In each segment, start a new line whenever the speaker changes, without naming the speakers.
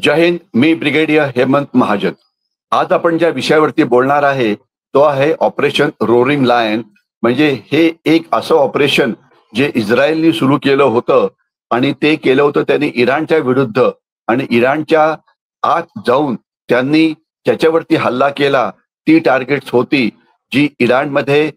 जय हिंद. मी brigadier Hemant Mahajan. आज आपण ज्या विषयावरती बोलणार आहे तो आहे ऑपरेशन रोरिंग लायन. म्हणजे हे एक असं ऑपरेशन जे इस्रायलने सुरू केलं होतं आणि ते केलं होतं त्यांनी इराणच्या विरुद्ध. आणि इराणच्या आत जाऊन त्यांनी ज्याच्यावरती हल्ला केला ती टार्गेट्स होती जी इराणमध्ये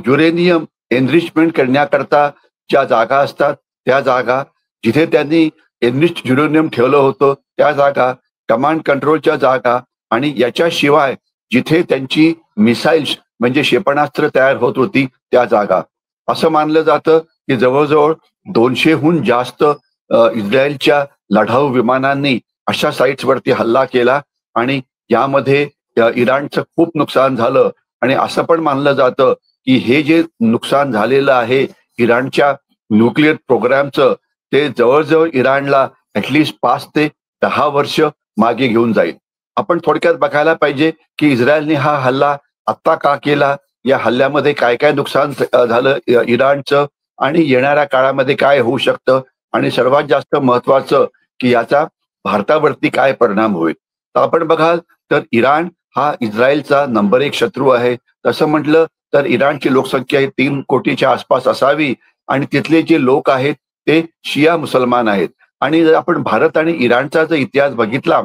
युरेनियम एनरिचमेंट करण्याकरता ज्या जागा असतात त्या जागा, जिथे त्यांनी एनरिच युरेनियम ठेवलं होतं त्या जागा, कमांड कंट्रोलच्या जागा, आणि याच्याशिवाय जिथे त्यांची मिसाईल्स म्हणजे क्षेपणास्त्र तयार होत होती त्या जागा. असं मानलं जातं की जवळजवळ 200हून जास्त इस्रायलच्या लढाऊ विमानांनी अशा साईट्सवरती हल्ला केला आणि यामध्ये इराणचं खूप नुकसान झालं. आणि असं पण मानलं जातं की हे जे नुकसान झालेलं आहे इराणच्या न्यूक्लिअर प्रोग्रामचं, ते जवळजवळ इराणला ॲटलिस्ट 5 ते 10 वर्ष मागे घेऊन जाईल. आपण थोडक्यात बघायला पाहिजे की इस्रायलने हा हल्ला आत्ता का केला, या हल्ल्यामध्ये काय काय नुकसान झालं इराणचं, आणि येणाऱ्या काळामध्ये काय होऊ शकतं, आणि सर्वात जास्त महत्वाचं की याचा भारतावरती काय परिणाम होईल. तर आपण बघाल तर इराण हा इस्रायलचा नंबर 1 शत्रू आहे. तसं म्हटलं तर इराणची लोकसंख्या ही 3 कोटीच्या आसपास असावी आणि तिथले जे लोक आहेत ते शिया मुसलमान आहेत. आणि जर आपण भारत आणि इराणचा जर इतिहास बघितला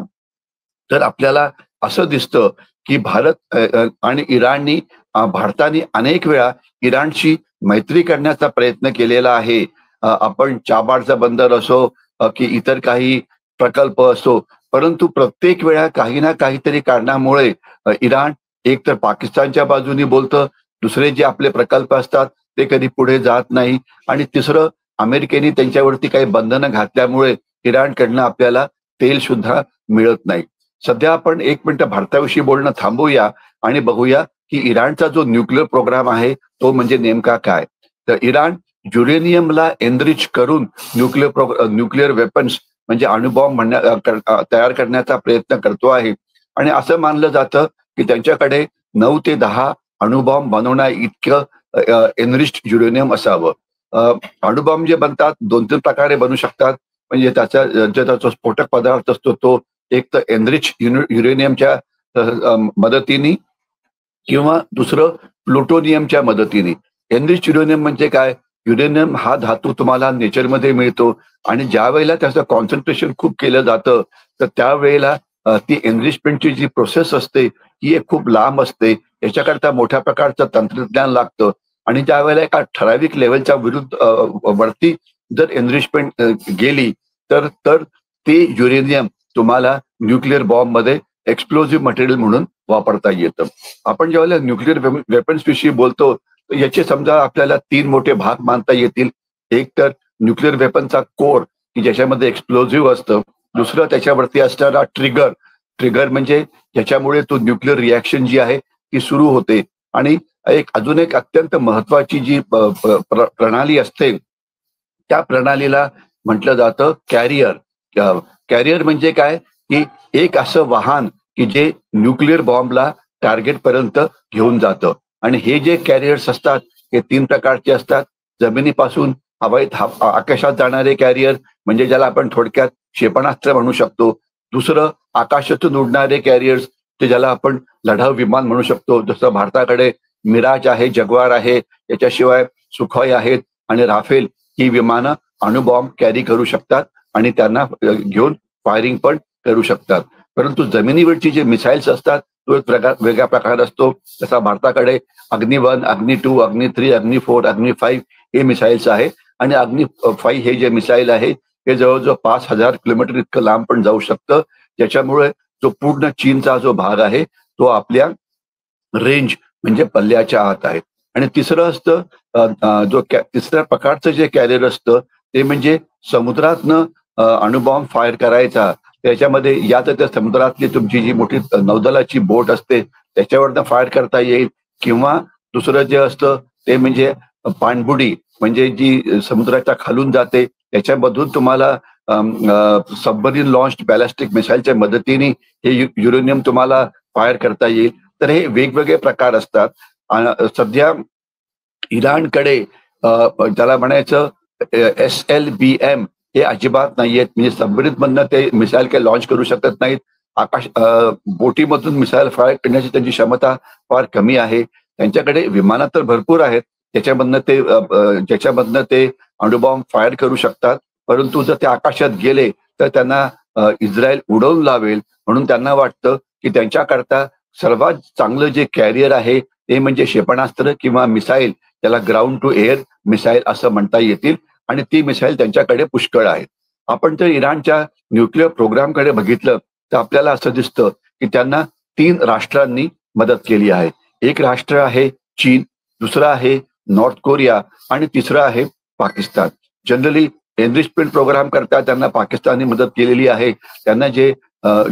तर आपल्याला असं दिसतं की आणि भारताने अनेक वेळा इराणशी मैत्री करण्याचा प्रयत्न केलेला आहे. आपण चाबारचा बंदर असो की इतर काही प्रकल्प असो, परंतु प्रत्येक वेळा काही ना काहीतरी कारणामुळे इराण एक तर पाकिस्तानच्या बाजूनी बोलतं, दुसरे जे आपले प्रकल्प असतात ते कधी पुढे जात नाही, आणि तिसरं अमेरिकेने त्यांच्यावरती काही बंधनं घातल्यामुळे इराणकडनं आपल्याला तेल सुद्धा मिळत नाही. सध्या आपण 1 मिनिट भारताविषयी बोलणं थांबवूया आणि बघूया की इराणचा जो न्यूक्लिअर प्रोग्राम आहे तो म्हणजे नेमका काय. तर इराण युरेनियमला एनरिच करून न्यूक्लिअर वेपन्स म्हणजे अणुबॉम्ब तयार करण्याचा प्रयत्न करतो आहे. आणि असं मानलं जातं की त्यांच्याकडे 9 ते 10 अणुबॉम्ब बनवण्या इतकं एनरिच्ड युरेनियम असावं. अणुबॉम्ब जे बनतात 2-3 प्रकारे बनू शकतात. म्हणजे त्याचा स्फोटक पदार्थ असतो तो एक तर एनरिच युरेनियमच्या मदतीने किंवा दुसरं प्लुटोनियमच्या मदतीने. एनरिच युरेनियम म्हणजे काय? युरेनियम हा धातू तुम्हाला नेचरमध्ये मिळतो आणि ज्या वेळेला त्याचं कॉन्सन्ट्रेशन खूप केलं जातं तर त्यावेळेला ती एनरिचमेंटची जी प्रोसेस असते ही एक खूप लांब असते. याच्याकरता मोठ्या प्रकारचं तंत्रज्ञान लागतं आणि ज्या वेळेला एका ठराविक लेवलच्या वरती जर एनरिचमेंट गेली तर तर ते युरेनियम तुम्हाला न्यूक्लिअर बॉम्बमध्ये एक्सप्लोजिव्ह मटेरियल म्हणून वापरता येतं. आपण ज्यावेळेला न्यूक्लिअर वेपन्स विषयी बोलतो तर याचे समजा आपल्याला 3 मोठे भाग मानता येतील. एक तर न्यूक्लिअर वेपनचा कोर की ज्याच्यामध्ये एक्सप्लोजिव्ह असतं. दुसरं त्याच्यावरती असणारा ट्रिगर. ट्रिगर म्हणजे ज्याच्यामुळे तो न्यूक्लिअर रिॲक्शन जी आहे ती सुरू होते. आणि अजून एक अत्यंत महत्वाची जी प्रणाली असते त्या प्रणालीला म्हटलं जातं कॅरियर. कॅरियर म्हणजे काय की एक असं वाहन की जे न्यूक्लिअर बॉम्बला टार्गेट पर्यंत घेऊन जातं. आणि हे जे कॅरियर्स असतात हे 3 प्रकारचे असतात. जमिनीपासून आकाशात जाणारे कॅरियर म्हणजे ज्याला आपण थोडक्यात क्षेपणास्त्र म्हणू शकतो. दुसरं आकाशातून उडणारे कॅरियर्स ते ज्याला आपण लढाऊ विमान म्हणू शकतो. जसं भारताकडे मिराज आहे, जगवार आहे, याच्याशिवाय सुखोई आहेत आणि राफेल ही विमानं अणुबॉम्ब कॅरी करू शकतात आणि त्यांना घेऊन फायरिंग पण करू शकतात. परंतु जमिनीवरची जे मिसाईल्स असतात तो एक वेगळा प्रकार असतो. जसा भारताकडे अग्नि-1, अग्नि-2, अग्नि-3, अग्नि-4, अग्नि-5 हे मिसाईल्स आहे. आणि अग्नि-5 हे जे मिसाईल आहे हे जवळजवळ 5000 किलोमीटर इतकं लांब पण जाऊ शकतं. त्याच्यामुळे जो पूर्ण चीनचा जो भाग आहे तो आपल्या रेंज म्हणजे पल्ल्याच्या आत आहे. आणि तिसरं असतं तिसऱ्या प्रकारचं जे कॅरियर असतं ते म्हणजे समुद्रातनं अणुबॉम्ब फायर करायचा. त्याच्यामध्ये या तर त्या समुद्रातली तुमची जी मोठी नौदलाची बोट असते त्याच्यावरनं फायर करता येईल, किंवा दुसरं जे असतं ते म्हणजे पाणबुडी म्हणजे जी समुद्राच्या खालून जाते त्याच्यामधून तुम्हाला सबमरीन लॉन्च्ड बॅलिस्टिक मिसाईलच्या मदतीने हे युरेनियम तुम्हाला फायर करता येईल. तर हे वेगवेगळे प्रकार असतात. सध्या इराणकडे त्याला म्हणायचं SLBM हे अजिबात नाहीयेत. म्हणजे सबमरीनमधनं ते मिसाईल काही लॉन्च करू शकत नाहीत. आकाश बोटीमधून मिसाईल फायर करण्याची त्यांची क्षमता फार कमी आहे. त्यांच्याकडे विमानं तर भरपूर आहेत, ज्याच्यामधनं ते अणुबॉम्ब फायर करू शकतात. परंतु जर ते आकाशात गेले तर त्यांना इस्रायल उडवून लावेल, म्हणून त्यांना वाटतं की त्यांच्याकरता सर्वात चांगलं जे कॅरियर आहे ते म्हणजे क्षेपणास्त्र किंवा मिसाईल, त्याला ग्राउंड टू एअर मिसाईल असं म्हणता येतील, आणि ती मिसाईल त्यांच्याकडे पुष्कळ आहेत. आपण जर इराणच्या न्यूक्लिअर प्रोग्रामकडे बघितलं तर आपल्याला असं दिसतं की त्यांना 3 राष्ट्रांनी मदत केली आहे. एक राष्ट्र आहे चीन, दुसरं आहे नॉर्थ कोरिया आणि तिसरं आहे पाकिस्तान. जनरली एनरिचमेंट प्रोग्राम करता त्यांना पाकिस्तानने मदत केलेली आहे. त्यांना जे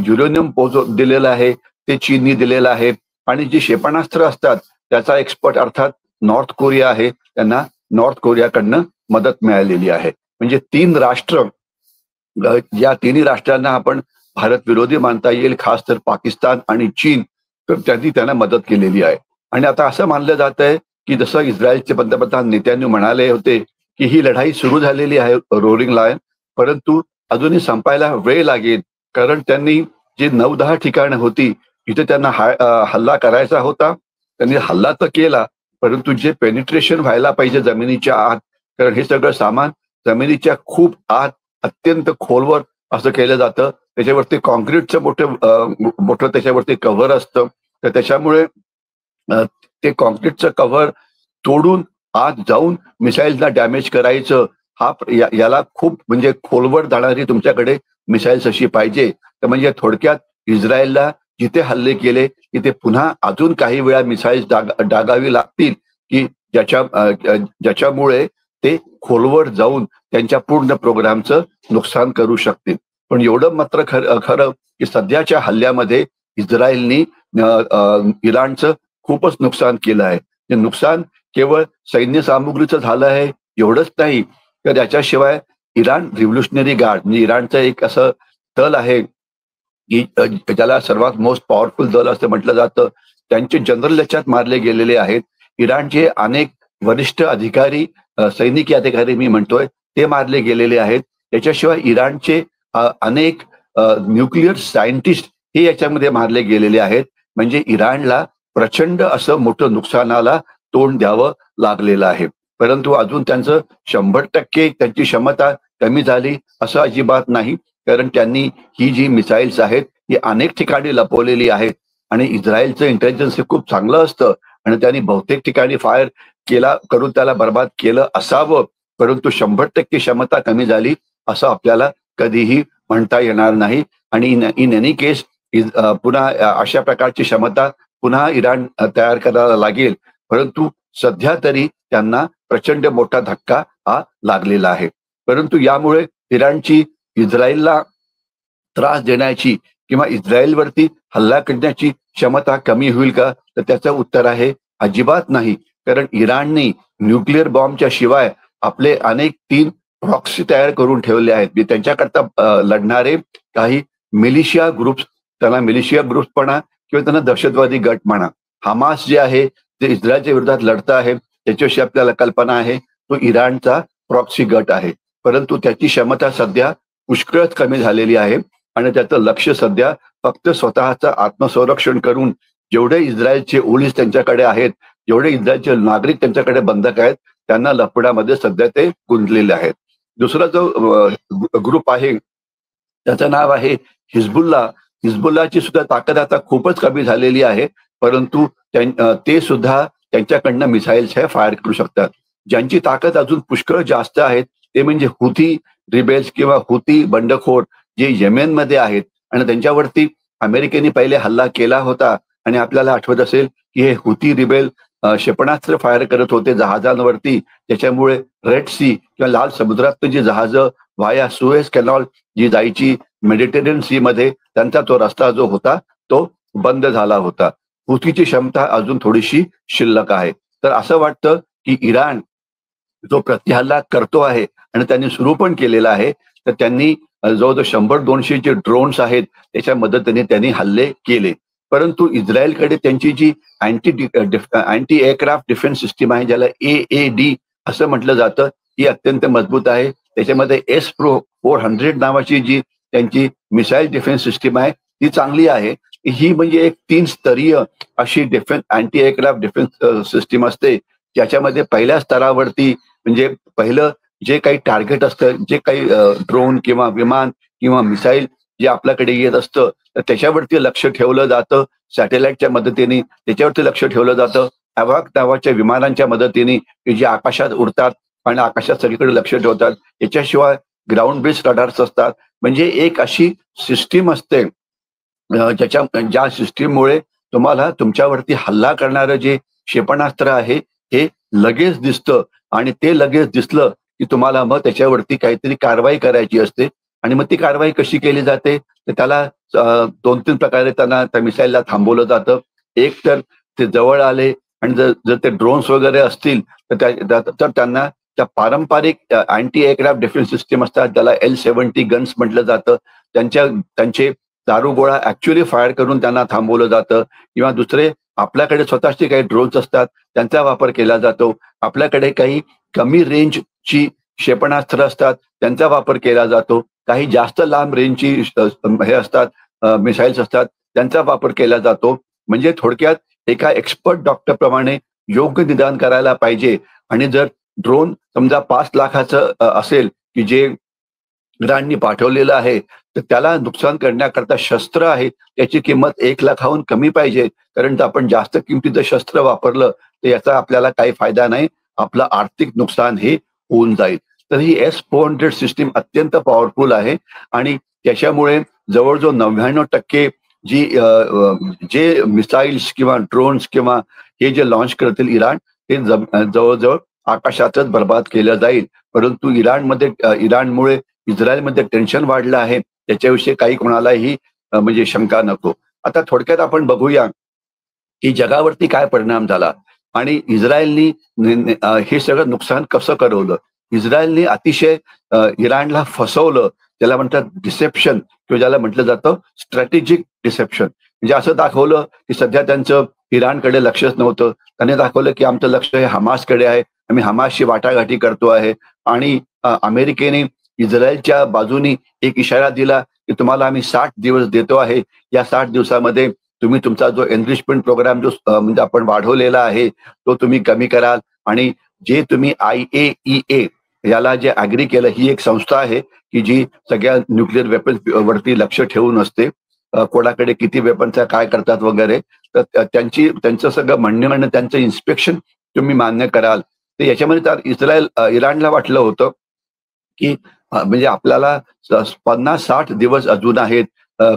युरेनियम दिलेलं आहे ते चीननी दिलेलं आहे, आणि जे क्षेपणास्त्र असतात त्याचा एक्सपर्ट अर्थात नॉर्थ कोरिया आहे, त्यांना नॉर्थ कोरियाकडनं मदत मिळालेली आहे. म्हणजे 3 राष्ट्र, या तिन्ही राष्ट्रांना आपण भारत विरोधी मानता येईल, खास तर पाकिस्तान आणि चीन, तर त्यांनी त्यांना मदत केलेली आहे. आणि आता असं मानलं जात आहे की जसं इस्रायलचे पंतप्रधान नेत्यांनी म्हणाले होते की ही लढाई सुरू झालेली आहे रोलिंग लायन, परंतु अजूनही संपायला वेळ लागेल, कारण त्यांनी जी 9-10 ठिकाणं होती तिथे त्यांना हल्ला करायचा होता. त्यांनी हल्ला तर केला, परंतु जे पेनिट्रेशन व्हायला पाहिजे जमिनीच्या आत, कारण हे सगळं सामान जमिनीच्या खूप आत अत्यंत खोलवर असं केलं जातं. त्याच्यावरती कॉन्क्रीटचं मोठं त्याच्यावरती कव्हर असतं. तर त्याच्यामुळे ते कॉन्क्रीटचं कव्हर तोडून आत जाऊन मिसाईलला डॅमेज करायचं, याला खूप म्हणजे खोलवर जाणारी तुमच्याकडे मिसाईल्स अशी पाहिजे. तर म्हणजे थोडक्यात इस्रायलला जिथे हल्ले केले तिथे पुन्हा अजून काही वेळा मिसाईल्स डागावी लागतील की ज्याच्यामुळे ते खोलवर जाऊन त्यांच्या पूर्ण प्रोग्रामचं नुकसान करू शकतील. पण एवढं मात्र खरं की सध्याच्या हल्ल्यामध्ये इस्रायलनी इराणचं खूपच नुकसान केलं आहे. ते नुकसान केवळ सैन्य सामुग्रीचं झालं आहे एवढंच नाही, तर याच्याशिवाय इराण रिव्होल्युशनरी गार्ड म्हणजे इराणचं एक असं दल आहे की ज्याला सर्वात मोस्ट पॉवरफुल दल असं म्हटलं जातं, त्यांचे जनरल याच्यात मारले गेलेले आहेत. इराणचे अनेक वरिष्ठ अधिकारी, सैनिकी अधिकारी मी म्हणतोय, ते मारले गेलेले आहेत. त्याच्याशिवाय इराणचे अनेक न्यूक्लिअर सायंटिस्ट हे याच्यामध्ये मारले गेलेले आहेत. म्हणजे इराणला प्रचंड असं मोठं नुकसानाला तोंड द्यावं लागलेलं आहे. परंतु अजून त्यांचं 100% त्यांची क्षमता कमी झाली असं अजिबात नाही, कारण त्यांनी ही जी मिसाईल्स आहेत ही अनेक ठिकाणी लपवलेली आहेत, आणि इस्रायलचं इंटेलिजन्स हे खूप चांगलं असतं आणि त्यांनी बहुतेक ठिकाणी फायर करून त्याला बर्बाद केलं असावं, परंतु 100% क्षमता कमी झाली असं आपल्याला कधीही म्हणता येणार नाही. आणि इन एनी केस पुन्हा अशा प्रकारची क्षमता पुन्हा इराण तयार करायला लागेल, परंतु सध्या तरी त्यांना प्रचंड मोठा धक्का हा लागलेला आहे. परंतु यामुळे इराणची इस्रायलला त्रास देण्याची किंवा इस्रायलवरती हल्ला करण्याची क्षमता कमी होईल का, तर त्याचं उत्तर आहे अजिबात नाही. कारण इराणने न्यूक्लिअर बॉम्बच्या शिवाय आपले अनेक 3 प्रॉक्सी तयार करून ठेवले आहेत. त्यांच्याकरता लढणारे काही मिलिशिया ग्रुप्स, त्यांना मिलिशिया ग्रुप्स म्हणा किंवा त्यांना दहशतवादी गट म्हणा. हमास जे आहे जे इस्रायलच्या विरोधात लढतं आहे त्याच्याविषयी आपल्याला कल्पना आहे, तो इराणचा प्रॉक्सी गट आहे. परंतु त्याची क्षमता सध्या पुष्कळच कमी झालेली आहे, आणि त्याचं लक्ष सध्या फक्त स्वतःचं आत्मसंरक्षण करून, जेवढे इस्रायलचे ओलीस त्यांच्याकडे आहेत, जेवढे इस्रायलचे नागरिक त्यांच्याकडे बंधक आहेत, त्यांना लफड्यामध्ये सध्या ते गुंतलेले आहेत. दुसरा जो ग्रुप आहे त्याचं नाव आहे हिजबुल्ला. हिजबुल्लाची सुद्धा ताकद आता खूपच कमी झालेली आहे, परंतु ते सुद्धा त्यांच्याकडनं मिसाईल्स हे फायर करू शकतात. ज्यांची ताकद अजून पुष्कळ जास्त आहे ते म्हणजे हुथी रिबेल्स किंवा हुथी बंडखोर जे येमेनमध्ये आहेत, आणि त्यांच्यावरती अमेरिकेने पहिले हल्ला केला होता. आणि आपल्याला आठवत असेल की हे हुथी रिबेल क्षेपणास्त्र फायर करत होते जहाजांवरती, त्याच्यामुळे रेड सी किंवा लाल समुद्रात जी जहाजं व्हाया सुएझ कॅनॉल जी जायची मेडिटेरियन सी मध्ये, त्यांचा तो रस्ता जो होता तो बंद झाला होता. हुथीची क्षमता अजून थोडीशी शिल्लक आहे. तर असं वाटतं की इराण जो प्रतिहल्ला करतो आहे आणि त्यांनी सुरू पण केलेला आहे, तर त्यांनी जवळजवळ 100-200 जे ड्रोन्स आहेत त्याच्या मदतीने त्यांनी हल्ले केले. परंतु इस्रायलकडे त्यांची जी अँटी एअरक्राफ्ट डिफेन्स सिस्टीम आहे, ज्याला AAD असं म्हटलं जातं, ही अत्यंत मजबूत आहे. त्याच्यामध्ये S-400 नावाची जी त्यांची मिसाईल डिफेन्स सिस्टीम आहे ती चांगली आहे. ही म्हणजे एक 3 स्तरीय अशी अँटी एअरक्राफ्ट डिफेन्स सिस्टीम असते, ज्याच्यामध्ये पहिल्या स्तरावरती म्हणजे पहिलं जे काही टार्गेट असतं, जे काही ड्रोन किंवा विमान किंवा मिसाईल जे आपल्याकडे येत असतं, तर त्याच्यावरती लक्ष ठेवलं जातं. सॅटेलाइटच्या मदतीने त्याच्यावरती लक्ष ठेवलं जातं. अवॉक नावाच्या विमानांच्या मदतीने की जे आकाशात उडतात आणि आकाशात सगळीकडे लक्ष ठेवतात. याच्याशिवाय ग्राउंड बेस्ड रडार्स असतात. म्हणजे एक अशी सिस्टीम असते ज्या सिस्टीममुळे तुम्हाला तुमच्यावरती हल्ला करणारं जे क्षेपणास्त्र आहे, हे लगेच दिसतं आणि ते लगेच दिसलं, की तुम्हाला मग त्याच्यावरती काहीतरी कारवाई करायची असते आणि मग ती कारवाई कशी केली जाते? तर त्याला 2-3 प्रकारे त्यांना त्या मिसाईलला थांबवलं जातं. एक तर ते जवळ आले आणि जर जर ते ड्रोन्स वगैरे असतील, तर त्यांना त्या पारंपरिक अँटी एअरक्राफ्ट डिफेन्स सिस्टम असतात, त्याला L-70 गन्स म्हटलं जातं. त्यांचे दारुगोळा ॲक्चुअली फायर करून त्यांना थांबवलं जातं किंवा दुसरे आपल्याकडे स्वतःचे काही ड्रोन्स असतात, त्यांचा वापर केला जातो. आपल्याकडे काही कमी रेंजची क्षेपणास्त्र असतात, त्यांचा वापर केला जातो. काही जास्त लांब रेंजची हे असतात मिसाईल्स असतात, त्यांचा वापर केला जातो. म्हणजे थोडक्यात एका एक्सपर्ट डॉक्टरप्रमाणे योग्य निदान करायला पाहिजे आणि जर ड्रोन समजा 5 लाखाचं असेल, की जे इराणनी पाठवलेलं आहे, तर त्याला नुकसान करण्याकरता शस्त्र आहे, त्याची किंमत 1,00,000हून कमी पाहिजे. कारण जर आपण जास्त किमतीचं शस्त्र वापरलं, तर याचा आपल्याला काही फायदा नाही. आपलं आर्थिक नुकसान हे होऊन जाईल. तर ही S-400 सिस्टीम अत्यंत पॉवरफुल आहे आणि त्याच्यामुळे जवळ-जवळ 99% जी जे मिसाईल्स किंवा ड्रोन्स किंवा हे जे लॉन्च करतील इराण, ते जवळ-जवळ आकाशातच बरबाद केलं जाईल. परंतु इराणमुळे इस्रायलमध्ये टेन्शन वाढलं आहे, त्याच्याविषयी काही कोणालाही म्हणजे शंका नको. आता थोडक्यात आपण बघूया, की जगावरती काय परिणाम झाला आणि इस्रायलनी हे सगळं नुकसान कसं करवलं. इस्रायलने अतिशय इराणला फसवलं. त्याला म्हणतात डिसेप्शन किंवा ज्याला म्हटलं जातं स्ट्रॅटेजिक डिसेप्शन. म्हणजे असं दाखवलं, की सध्या त्यांचं इराणकडे लक्षच नव्हतं. त्याने दाखवलं, की आमचं लक्ष हे हमासकडे आहे. आम्ही हमासशी वाटाघाटी करतो आहे आणि अमेरिकेने इस्रायलच्या बाजूनी एक इशारा दिला, की तुम्हाला आम्ही 60 दिवस देतो आहे. या 60 दिवसामध्ये तुम्ही तुमचा जो एनरिचमेंट प्रोग्राम म्हणजे आपण वाढवलेला आहे, तो तुम्ही कमी कराल आणि जे तुम्ही IAEA याला जे ॲग्री केलं, ही एक संस्था आहे, की जी सगळ्या न्यूक्लिअर वेपन्स वरती लक्ष ठेवून असते. कोणाकडे किती वेपन्स आहे, काय करतात वगैरे. तर त्यांचं सगळं म्हणणं त्यांचं इन्स्पेक्शन तुम्ही मान्य कराल. तर याच्यामध्ये इराणला वाटलं होतं, की म्हणजे आपल्याला 50-60 दिवस अजून आहेत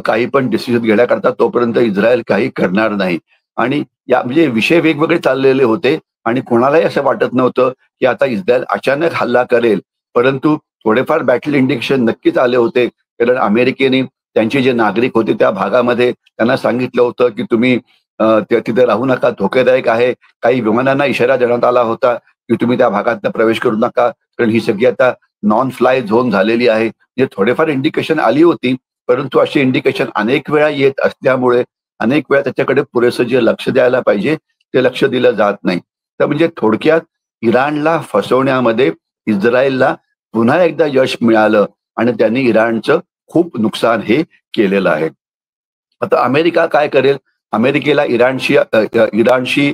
काही पण डिसिजन घेण्याकरता तोपर्यंत इस्रायल काही करणार नाही. आणि या म्हणजे विषय वेगवेगळे चाललेले होते आणि कोणालाही असं वाटत नव्हतं, की आता इस्रायल अचानक हल्ला करेल. परंतु थोडेफार बॅटल इंडिकेशन नक्कीच आले होते. कारण अमेरिकेने त्यांचे जे नागरिक होते त्या भागामध्ये त्यांना सांगितलं होतं, की तुम्ही तिथे राहू नका, धोकेदायक आहे. काही विमानांना इशारा देण्यात आला होता, की तुम्ही त्या भागातनं प्रवेश करू नका. कारण ही सगळी आता नॉन फ्लाय झोन झालेली आहे. म्हणजे थोडेफार इंडिकेशन आली होती, परंतु अशी इंडिकेशन अनेक वेळा येत असल्यामुळे अनेक वेळा त्याच्याकडे पुरेसं जे लक्ष द्यायला पाहिजे, ते लक्ष दिलं जात नाही. तर म्हणजे थोडक्यात इराणला फसवण्यामध्ये इस्रायलला पुन्हा एकदा यश मिळालं आणि त्यांनी इराणचं खूप नुकसान हे केलेलं आहे. आता अमेरिका काय करेल? अमेरिकेला इराणशी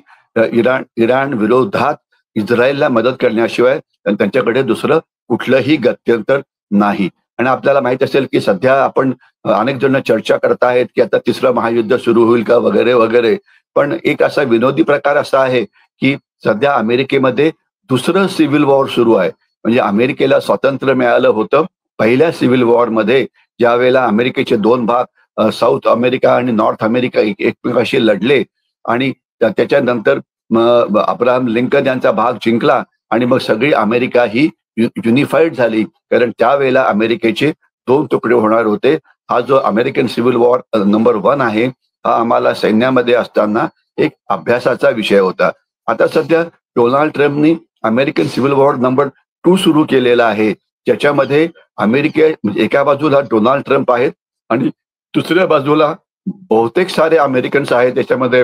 इराण विरोधात इस्रायलला मदत करण्याशिवाय त्यांच्याकडे दुसरं कुठलंही गत्यंतर नाही. आणि आपल्याला माहित असेल, की सध्या आपण अनेक जण चर्चा करत आहेत, की आता तिसरं महायुद्ध सुरू होईल का वगैरे, वगैरे. पण एक असा विनोदी प्रकार असा आहे, की सध्या अमेरिकेमध्ये दुसरं सिव्हिल वॉर सुरू आहे. म्हणजे अमेरिकेला स्वातंत्र्य मिळालं होतं पहिल्या सिव्हिल वॉरमध्ये, ज्यावेळेला अमेरिकेचे 2 भाग साऊथ अमेरिका आणि नॉर्थ अमेरिका एकमेकांशी लढले आणि त्याच्यानंतर मग अब्राहम लिंकन यांचा भाग जिंकला आणि मग सगळी अमेरिका ही युनिफाईड झाली. कारण त्यावेळेला अमेरिकेचे 2 तुकडे होणार होते. हा जो अमेरिकन सिव्हिल वॉर नंबर 1 आहे, हा आम्हाला सैन्यामध्ये असताना एक अभ्यासाचा विषय होता. आता सध्या डोनाल्ड ट्रम्पनी अमेरिकन सिव्हिल वॉर नंबर 2 सुरू केलेला आहे. ज्याच्यामध्ये म्हणजे एका बाजूला डोनाल्ड ट्रम्प आहेत आणि दुसऱ्या बाजूला बहुतेक सारे अमेरिकन्स आहेत. त्याच्यामध्ये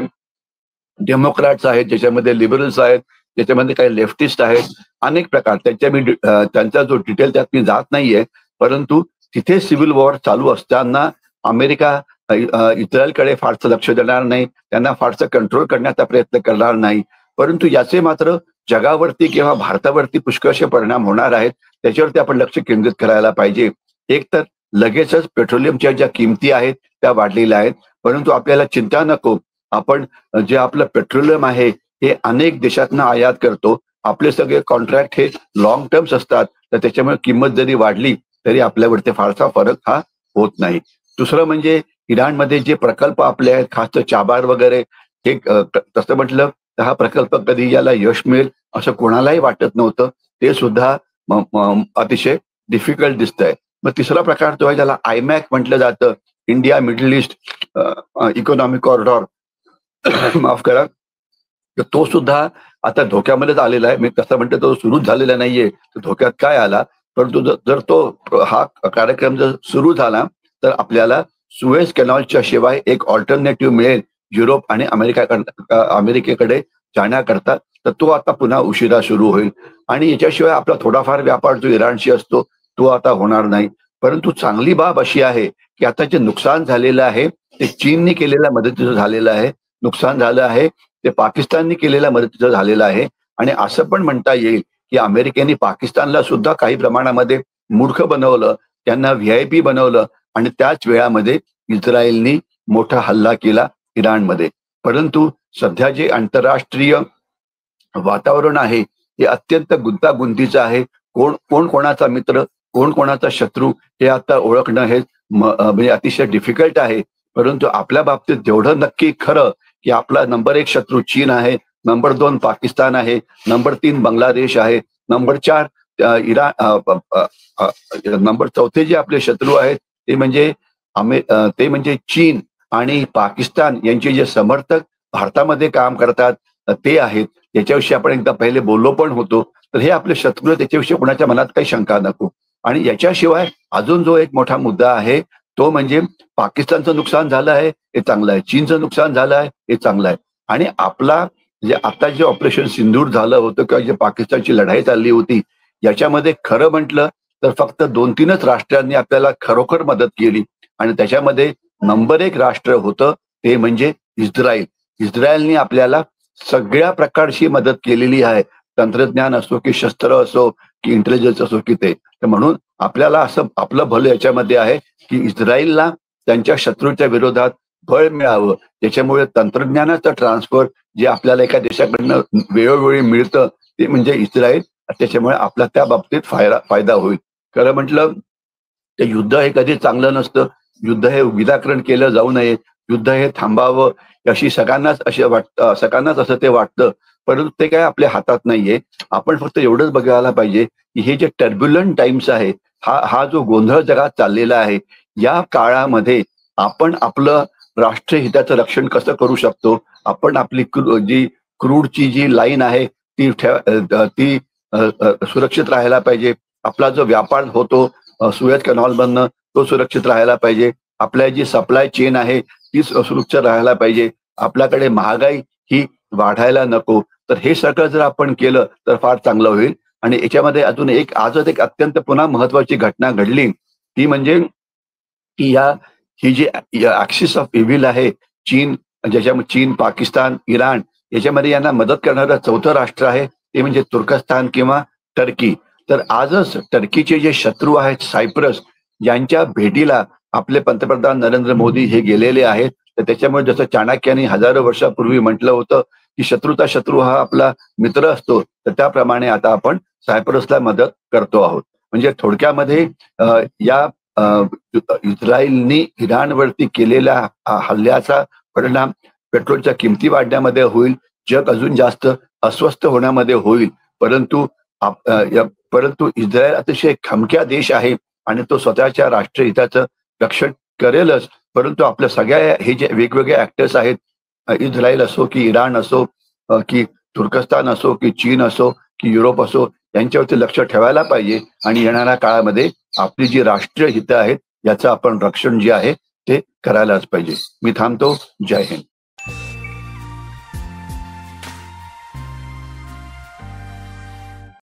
डेमोक्रॅट्स आहेत, ज्याच्यामध्ये लिबरल्स आहेत त्याच्यामध्ये काही लेफ्टिस्ट आहेत, अनेक प्रकार त्यांचा जो डिटेल त्यात मी जात नाहीये. परंतु तिथे सिव्हिल वॉर चालू असताना अमेरिका इस्रायलकडे फारसं लक्ष देणार नाही, त्यांना फारसं कंट्रोल करण्याचा प्रयत्न करणार नाही. परंतु याचे मात्र जगावरती किंवा भारतावरती पुष्कळसे परिणाम होणार आहेत. त्याच्यावरती आपण लक्ष केंद्रित करायला पाहिजे. एक तर लगेचच पेट्रोलियमच्या ज्या किमती आहेत त्या वाढलेल्या आहेत, परंतु आपल्याला चिंता नको. आपण जे आपलं पेट्रोलियम आहे हे अनेक देशातनं आयात करतो. आपले सगळे कॉन्ट्रॅक्ट हे लॉंग टर्म्स असतात, तर त्याच्यामुळे किंमत जरी वाढली तरी आपल्यावरती फारसा फरक हा होत नाही. दुसरं म्हणजे इराणमध्ये जे प्रकल्प आपले आहेत, खास चाबार वगैरे, हे तसं म्हटलं तर हा प्रकल्प कधी याला यश मिळेल असं कोणालाही वाटत नव्हतं. ते सुद्धा अतिशय डिफिकल्ट दिसतंय. मग तिसरा प्रकार जो आहे ज्याला आयमॅक म्हटलं जातं, India middle east economic corridor माफ करा, तर तो सुद्धा आता धोक्यामध्येच आलेला आहे. मी कसं म्हणतो तो सुरूच झालेला नाहीये, तर धोक्यात काय आला. परंतु जर तो हा कार्यक्रम जर सुरू झाला तर आपल्याला सुएझ कॅनॉलच्या शिवाय एक ऑल्टरनेटिव्ह मिळेल युरोप आणि अमेरिकेकडे जाण्याकरता. तर तो आता पुन्हा उशिरा सुरू होईल आणि याच्याशिवाय आपला थोडाफार व्यापार जो इराणशी असतो तो आता होणार नाही. परंतु चांगली बाब अशी आहे की आता जे नुकसान झालेलं आहे ते चीनने केलेल्या मदतीचं झालेलं आहे, नुकसान झालं आहे ते पाकिस्तानने केलेल्या मदतीचं झालेलं आहे. आणि असं पण म्हणता येईल की अमेरिकेने पाकिस्तानला सुद्धा काही प्रमाणामध्ये मूर्ख बनवलं, त्यांना व्हीआयपी बनवलं आणि त्याच वेळामध्ये इस्रायलनी मोठा हल्ला केला इराणमध्ये. परंतु सध्या जे आंतरराष्ट्रीय वातावरण आहे हे अत्यंत गुंतागुंतीचं आहे. कोण कोणाचा मित्र, कोण कोणाचा शत्रू हे आता ओळखणं हे म्हणजे अतिशय डिफिकल्ट आहे. परंतु आपल्या बाबतीत जेवढं नक्की खरं की आपला नंबर 1 शत्रू चीन आहे, नंबर 2 पाकिस्तान आहे, नंबर 3 बांगलादेश आहे, नंबर 4 नंबर 4 जे आपले शत्रू आहेत ते म्हणजे चीन आणि पाकिस्तान यांचे जे समर्थक भारतामध्ये काम करतात ते आहेत. याच्याविषयी आपण एकदा पहिले बोललो पण होतो. तर हे आपले शत्रू आहेत, त्याच्याविषयी कोणाच्या मनात काही शंका नको. आणि याच्याशिवाय अजून जो एक मोठा मुद्दा आहे तो म्हणजे पाकिस्तानचं नुकसान झालं आहे हे चांगलं आहे, चीनचं नुकसान झालं आहे हे चांगलं आहे. आणि आपला जे आता जे ऑपरेशन सिंदूर झालं होतं किंवा जे पाकिस्तानची लढाई चालली होती याच्यामध्ये खरं म्हटलं तर फक्त 2-3च राष्ट्रांनी आपल्याला खरोखर मदत केली आणि त्याच्यामध्ये नंबर 1 राष्ट्र होतं ते म्हणजे इस्रायल. इस्रायलने आपल्याला सगळ्या प्रकारची मदत केलेली आहे, तंत्रज्ञान असो की शस्त्र असो की इंटेलिजन्स असो की ते. तर म्हणून आपल्याला असं आपलं भलं याच्यामध्ये आहे की इस्रायलला त्यांच्या शत्रूच्या विरोधात बळ मिळावं, त्याच्यामुळे तंत्रज्ञानाचं ट्रान्सफर जे आपल्याला एका देशाकडनं वेळोवेळी मिळतं ते म्हणजे इस्रायल. त्याच्यामुळे आपला त्या बाबतीत फायदा होईल. खरं म्हटलं ते युद्ध हे कधी चांगलं नसतं. युद्ध हे विनाकारण केलं जाऊ नये, युद्ध हे थांबावं अशी सगळ्यांनाच असं ते वाटतं. परंतु ते काय आपल्या हातात नाहीये. आपण फक्त एवढंच बघायला पाहिजे की हे जे टर्ब्युलंट टाइम्स आहेत, हा जो गोंधळ जगात चाललेला आहे, या काळामध्ये आपण आपलं राष्ट्रहिताचं रक्षण कसं करू शकतो, आपण आपली जी क्रूडची जी लाईन आहे ती सुरक्षित राहायला पाहिजे. आपला जो व्यापार होतो सुएझ कॅनॉलमधनं तो सुरक्षित राहायला पाहिजे. आपल्या जी सप्लाय चेन आहे ती सुरक्षित राहायला पाहिजे. आपल्याकडे महागाई ही वाढायला नको. तर हे सगळं जर आपण केलं तर फार चांगलं होईल. आणि याच्यामध्ये अजून आजच एक अत्यंत पुन्हा महत्वाची घटना घडली ती म्हणजे की ही जी ऍक्सिस ऑफ इव्हिल आहे चीन, ज्याच्यामध्ये चीन, पाकिस्तान, इराण याच्यामध्ये यांना मदत करणारं 4थं राष्ट्र आहे ते म्हणजे तुर्कस्तान किंवा टर्की. तर आजच टर्कीचे जे शत्रू आहेत सायप्रस यांच्या भेटीला आपले पंतप्रधान नरेंद्र मोदी हे गेलेले आहेत. तर त्याच्यामुळे जसं चाणक्याने हजारो वर्षापूर्वी म्हटलं होतं की शत्रूचा शत्रू हा आपला मित्र असतो, तर त्याप्रमाणे आता आपण सायप्रसला मदत करतो आहोत. म्हणजे थोडक्यामध्ये या इस्रायलनी इराणवरती केलेल्या हल्ल्याचा परिणाम पेट्रोलच्या किमती वाढण्यामध्ये होईल, जग अजून जास्त अस्वस्थ होण्यामध्ये होईल. परंतु परंतु इस्रायल अतिशय खमक्या देश आहे आणि तो स्वतःच्या राष्ट्रहिताचं रक्षण करेलच. परंतु आपल्या सगळ्या हे जे वेगवेगळे ऍक्टर्स आहेत, इस्रायल असो की इराण असो की तुर्कस्तान असो की चीन असो की युरोप असो, यांच्यावरती लक्ष ठेवायला पाहिजे. आणि येणाऱ्या काळामध्ये आपली जी राष्ट्रीय हितं आहेत याचं आपण रक्षण जे आहे ते करायलाच पाहिजे. मी थांबतो. जय हिंद.